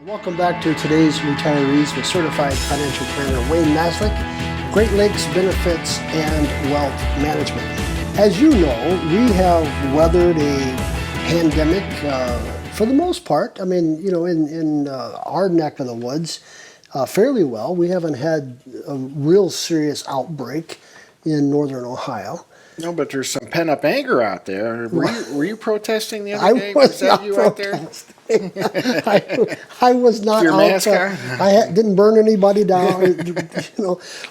Welcome back to today's Retirees with Certified Financial Planner Wayne Maslyk, Great Lakes Benefits and Wealth Management. As you know, we have weathered a pandemic for the most part. I mean, in our neck of the woods fairly well. We haven't had a real serious outbreak in northern Ohio. No, but there's some pent-up anger out there. Were you protesting the I other day? was that not you out there? protesting. I was not Your out mask there. on? Didn't burn anybody down,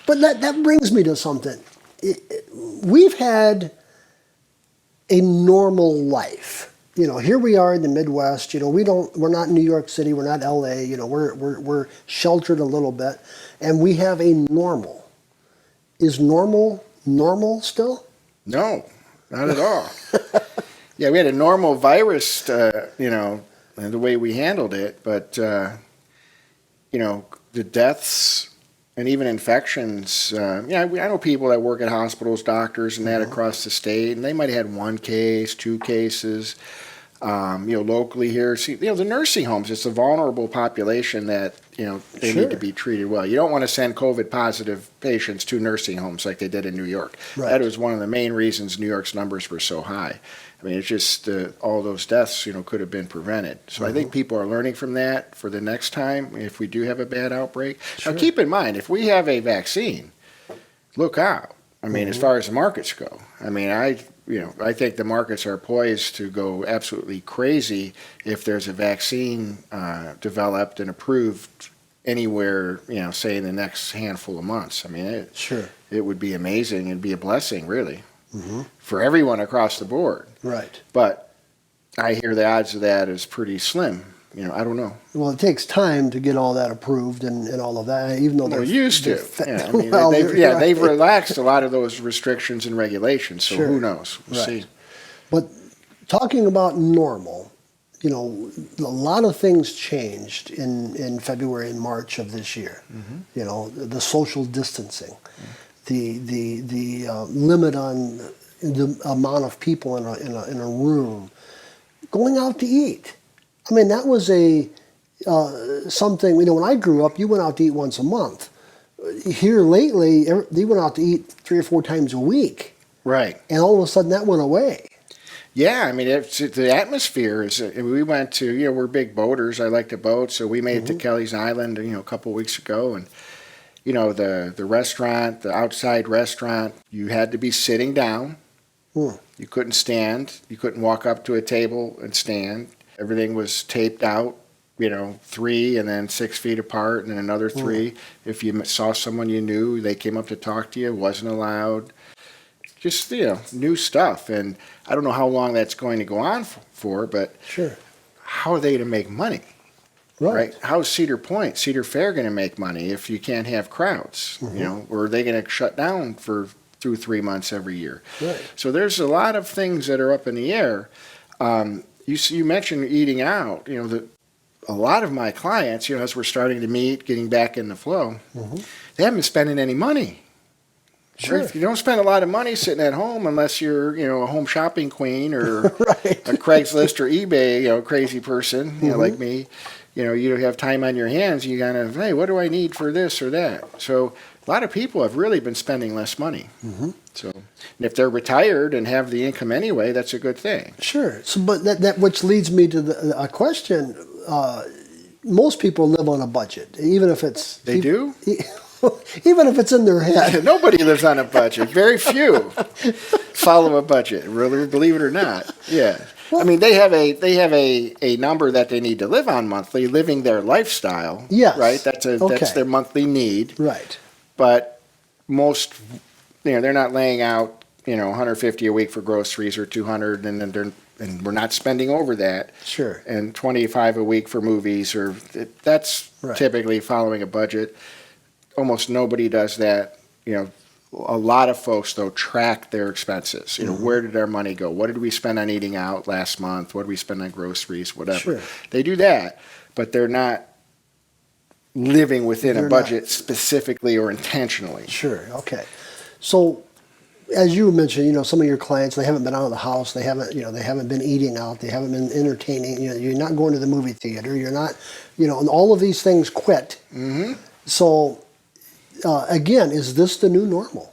But that brings me to something. We've had a normal life. Here we are in the Midwest. We're not New York City. We're not LA. We're sheltered a little bit, and we have a normal. Is normal still? No, not at all. Yeah, we had a normal virus, and the way we handled it, but, the deaths and even infections, I know people that work at hospitals, doctors, and that across the state, and they might have had one case, two cases, locally here. See, the nursing homes, it's a vulnerable population that, they Sure. need to be treated well. You don't want to send COVID-positive patients to nursing homes like they did in New York. Right. That was one of the main reasons New York's numbers were so high. I mean, it's just all those deaths, could have been prevented. So I think people are learning from that for the next time if we do have a bad outbreak. Sure. Now, keep in mind, if we have a vaccine, look out. I mean, as far as the markets go, I mean, I think the markets are poised to go absolutely crazy if there's a vaccine developed and approved anywhere, say in the next handful of months. I mean, it would be amazing and be a blessing, really, for everyone across the board. Right. But I hear the odds of that is pretty slim. I don't know. Well, it takes time to get all that approved and all of that, even though They're used to. Yeah, I mean, Well, they've relaxed a lot of those restrictions and regulations. So Sure. who knows? We'll Right. see. But talking about normal, a lot of things changed in February and March of this year. The social distancing, the limit on the amount of people in a room, going out to eat. I mean, that was something. When I grew up, you went out to eat once a month. Here lately, they went out to eat 3 or 4 times a week. Right. And all of a sudden, that went away. Yeah, I mean, the atmosphere is. We went to, we're big boaters. I like to boat, so we made it to Kelly's Island, a couple of weeks ago, and the restaurant, the outside restaurant, you had to be sitting down. You couldn't stand. You couldn't walk up to a table and stand. Everything was taped out, 3 and then 6 feet apart, and then another 3. If you saw someone you knew, they came up to talk to you, wasn't allowed. Just, new stuff. And I don't know how long that's going to go on for, but Sure. how are they to make money? Right. How is Cedar Fair going to make money if you can't have crowds? Or are they going to shut down through 3 months every year? Right. So there's a lot of things that are up in the air. You mentioned eating out. A lot of my clients, as we're starting to meet, getting back in the flow, they haven't been spending any money. Sure. If you don't spend a lot of money sitting at home, unless you're, a home shopping queen or Right. a Craigslist or eBay, crazy person, like me, you don't have time on your hands. You kind of, hey, what do I need for this or that? So a lot of people have really been spending less money. So, and if they're retired and have the income anyway, that's a good thing. Sure. So, but that which leads me to a question. Most people live on a budget, even if it's They do? even if it's in their head. Nobody lives on a budget. Very few follow a budget, really, believe it or not. Yeah. Well, I mean, they have a number that they need to live on monthly, living their lifestyle. Yes. Right? That's their monthly need. Right. But most, they're not laying out, 150 a week for groceries or 200, and we're not spending over that. Sure. And 25 a week for movies, that's Right. typically following a budget. Almost nobody does that. A lot of folks, though, track their expenses. Where did our money go? What did we spend on eating out last month? What did we spend on groceries? Whatever. Sure. They do that, but they're not living within They're a budget specifically or intentionally. Sure. Okay. So as you mentioned, some of your clients, they haven't been out of the house, they haven't been eating out, they haven't been entertaining, you're not going to the movie theater, you're not, and all of these things quit. Mm-hmm. So, again, is this the new normal?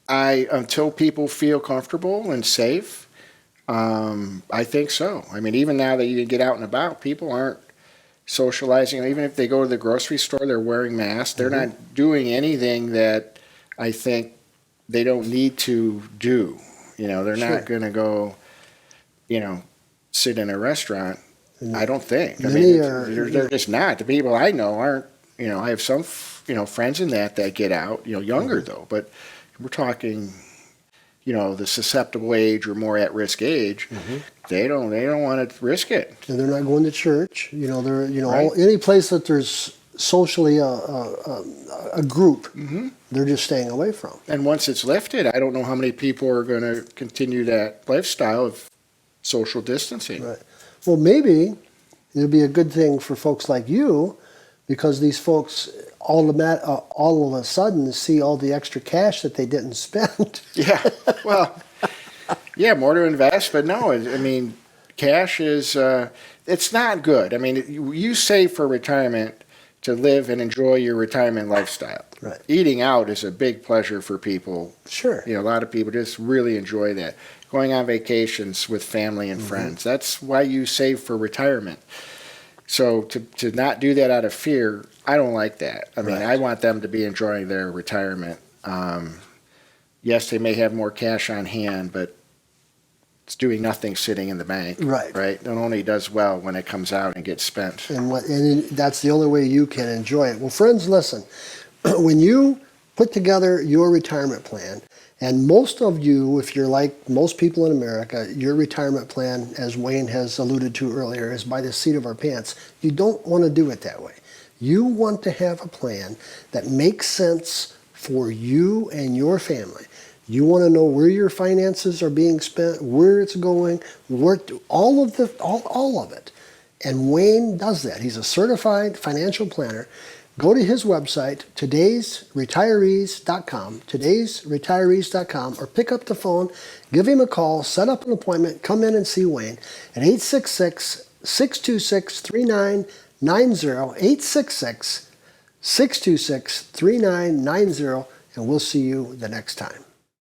Until people feel comfortable and safe, I think so. I mean, even now that you can get out and about, people aren't socializing. Even if they go to the grocery store, they're wearing masks. They're not doing anything that I think they don't need to do. They're not going to go, sit in a restaurant. I don't think. I mean, they're just not. The people I know aren't. I have some, friends in that get out. Younger though, but we're talking. The susceptible age or more at-risk age, they don't want to risk it. And they're not going to church. They're Right. any place that there's socially a group, they're just staying away from. And once it's lifted, I don't know how many people are going to continue that lifestyle of social distancing. Right. Well, maybe it'll be a good thing for folks like you, because these folks all of a sudden see all the extra cash that they didn't spend. Yeah. Well, yeah, more to invest, but no, I mean, cash is, it's not good. I mean, you save for retirement to live and enjoy your retirement lifestyle. Right. Eating out is a big pleasure for people. Sure. A lot of people just really enjoy that. Going on vacations with family and friends. That's why you save for retirement. So to not do that out of fear, I don't like that. I mean, Right. I want them to be enjoying their retirement. Yes, they may have more cash on hand, but it's doing nothing sitting in the bank. Right. Right. It only does well when it comes out and gets spent. And that's the only way you can enjoy it. Well, friends, listen, when you put together your retirement plan, and most of you, if you're like most people in America, your retirement plan, as Wayne has alluded to earlier, is by the seat of our pants. You don't want to do it that way. You want to have a plan that makes sense for you and your family. You want to know where your finances are being spent, where it's going, all of it. And Wayne does that. He's a certified financial planner. Go to his website, todaysretirees.com, or pick up the phone, give him a call, set up an appointment, come in and see Wayne at 866-626-3990, 866-626-3990, and we'll see you the next time.